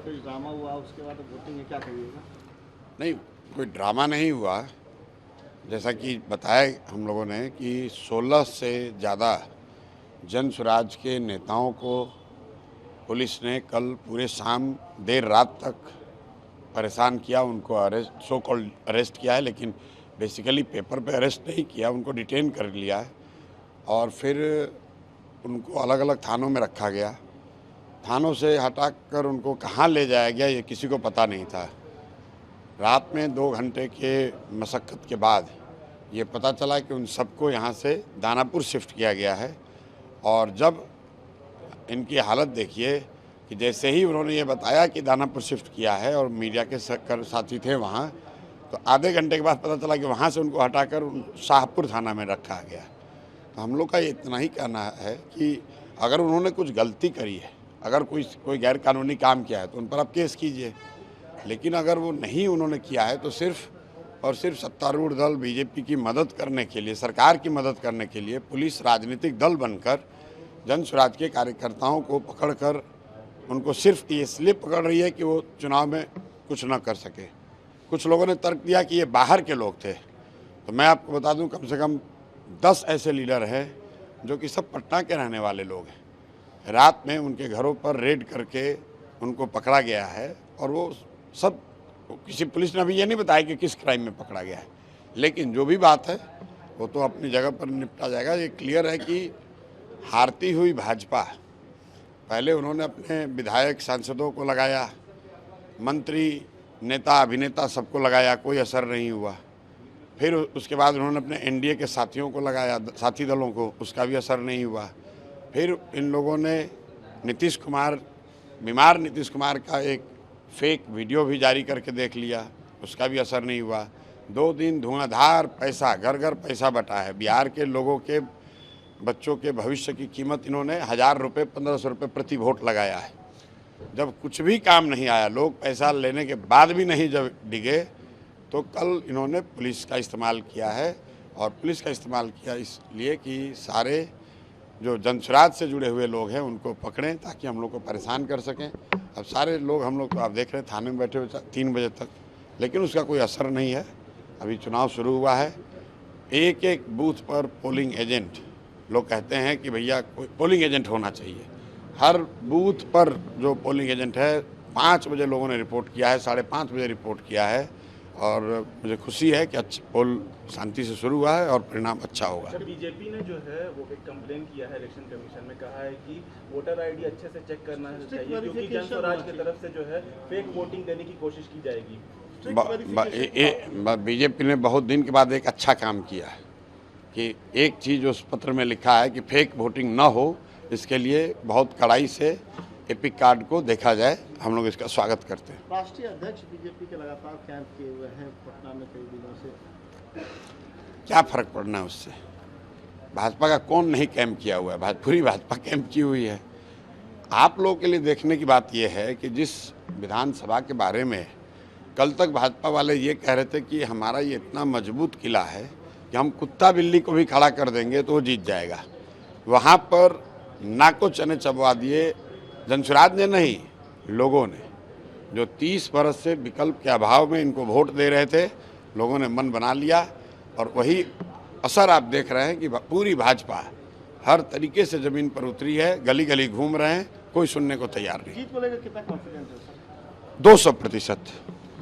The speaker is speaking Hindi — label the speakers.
Speaker 1: कुछ ड्रामा हुआ उसके बाद वोटिंग है, क्या कहिएगा?
Speaker 2: नहीं, कोई ड्रामा नहीं हुआ। जैसा कि बताया हम लोगों ने कि 16 से ज़्यादा जन स्वराज के नेताओं को पुलिस ने कल पूरे शाम देर रात तक परेशान किया, उनको अरेस्ट सो कॉल्ड अरेस्ट किया है, लेकिन बेसिकली पेपर पे अरेस्ट नहीं किया, उनको डिटेन कर लिया है और फिर उनको अलग अलग थानों में रखा गया। थानों से हटाकर उनको कहाँ ले जाया गया ये किसी को पता नहीं था। रात में 2 घंटे के मशक्क़त के बाद ये पता चला कि उन सबको यहाँ से दानापुर शिफ्ट किया गया है। और जब इनकी हालत देखिए कि जैसे ही उन्होंने ये बताया कि दानापुर शिफ्ट किया है और मीडिया के साथी थे वहाँ, तो आधे घंटे के बाद पता चला कि वहाँ से उनको हटाकर शाहपुर थाना में रखा गया। तो हम लोग का ये इतना ही कहना है कि अगर उन्होंने कुछ गलती करी है, अगर कोई गैर कानूनी काम किया है तो उन पर आप केस कीजिए, लेकिन अगर वो नहीं उन्होंने किया है तो सिर्फ और सिर्फ सत्तारूढ़ दल बीजेपी की मदद करने के लिए, सरकार की मदद करने के लिए पुलिस राजनीतिक दल बनकर जन स्वराज के कार्यकर्ताओं को पकड़कर उनको सिर्फ इसलिए पकड़ रही है कि वो चुनाव में कुछ ना कर सके। कुछ लोगों ने तर्क दिया कि ये बाहर के लोग थे, तो मैं आपको बता दूं कम से कम 10 ऐसे लीडर हैं जो कि सब पटना के रहने वाले लोग हैं। रात में उनके घरों पर रेड करके उनको पकड़ा गया है और वो सब, किसी पुलिस ने अभी ये नहीं बताया कि किस क्राइम में पकड़ा गया है, लेकिन जो भी बात है वो तो अपनी जगह पर निपटा जाएगा। ये क्लियर है कि हारती हुई भाजपा, पहले उन्होंने अपने विधायक सांसदों को लगाया, मंत्री नेता अभिनेता सबको लगाया, कोई असर नहीं हुआ। फिर उसके बाद उन्होंने अपने एनडीए के साथियों को लगाया, साथी दलों को, उसका भी असर नहीं हुआ। फिर इन लोगों ने बीमार नीतीश कुमार का एक फेक वीडियो भी जारी करके देख लिया, उसका भी असर नहीं हुआ। 2 दिन धुआंधार पैसा, घर घर पैसा बटा है। बिहार के लोगों के बच्चों के भविष्य की कीमत इन्होंने 1000 रुपये 1500 रुपये प्रति वोट लगाया है। जब कुछ भी काम नहीं आया, लोग पैसा लेने के बाद भी नहीं जब डिगे, तो कल इन्होंने पुलिस का इस्तेमाल किया है। और पुलिस का इस्तेमाल किया इसलिए कि सारे जो जनस्वराज से जुड़े हुए लोग हैं उनको पकड़ें ताकि हम लोग को परेशान कर सकें। अब सारे लोग, हम लोग तो आप देख रहे हैं थाने में बैठे हुए 3 बजे तक, लेकिन उसका कोई असर नहीं है। अभी चुनाव शुरू हुआ है, एक एक बूथ पर पोलिंग एजेंट, लोग कहते हैं कि भैया कोई पोलिंग एजेंट होना चाहिए। हर बूथ पर जो पोलिंग एजेंट है, 5 बजे लोगों ने रिपोर्ट किया है, 5:30 बजे रिपोर्ट किया है। और मुझे खुशी है कि पोल शांति से शुरू हुआ है और परिणाम अच्छा होगा।
Speaker 3: सर, बीजेपी ने जो है वो एक कंप्लेन किया है इलेक्शन कमीशन में, कहा है कि वोटर आईडी अच्छे से चेक करना चाहिए क्योंकि जन स्वराज की तरफ से जो है फेक वोटिंग देने की कोशिश की जाएगी।
Speaker 2: बीजेपी ने बहुत दिन के बाद एक अच्छा काम किया है कि एक चीज़ उस पत्र में लिखा है कि फेक वोटिंग ना हो, इसके लिए बहुत कड़ाई से एपिक कार्ड को देखा जाए। हम लोग इसका स्वागत करते हैं।
Speaker 1: राष्ट्रीय अध्यक्ष बीजेपी के लगातार कैंप किए हुए हैं पटना में कई दिनों से,
Speaker 2: क्या फ़र्क पड़ना है उससे? भाजपा का कौन नहीं कैंप किया हुआ है? पूरी भाजपा कैंप की हुई है। आप लोगों के लिए देखने की बात यह है कि जिस विधानसभा के बारे में कल तक भाजपा वाले ये कह रहे थे कि हमारा ये इतना मजबूत किला है कि हम कुत्ता बिल्ली को भी खड़ा कर देंगे तो वो जीत जाएगा, वहाँ पर नाको चने चबवा दिए जनस्वराज ने नहीं, लोगों ने, जो 30 बरस से विकल्प के अभाव में इनको वोट दे रहे थे, लोगों ने मन बना लिया। और वही असर आप देख रहे हैं कि पूरी भाजपा हर तरीके से ज़मीन पर उतरी है, गली गली घूम रहे हैं, कोई सुनने को तैयार नहीं।
Speaker 1: जीत को लेकर कितना कॉन्फिडेंस है सर?
Speaker 2: 200%।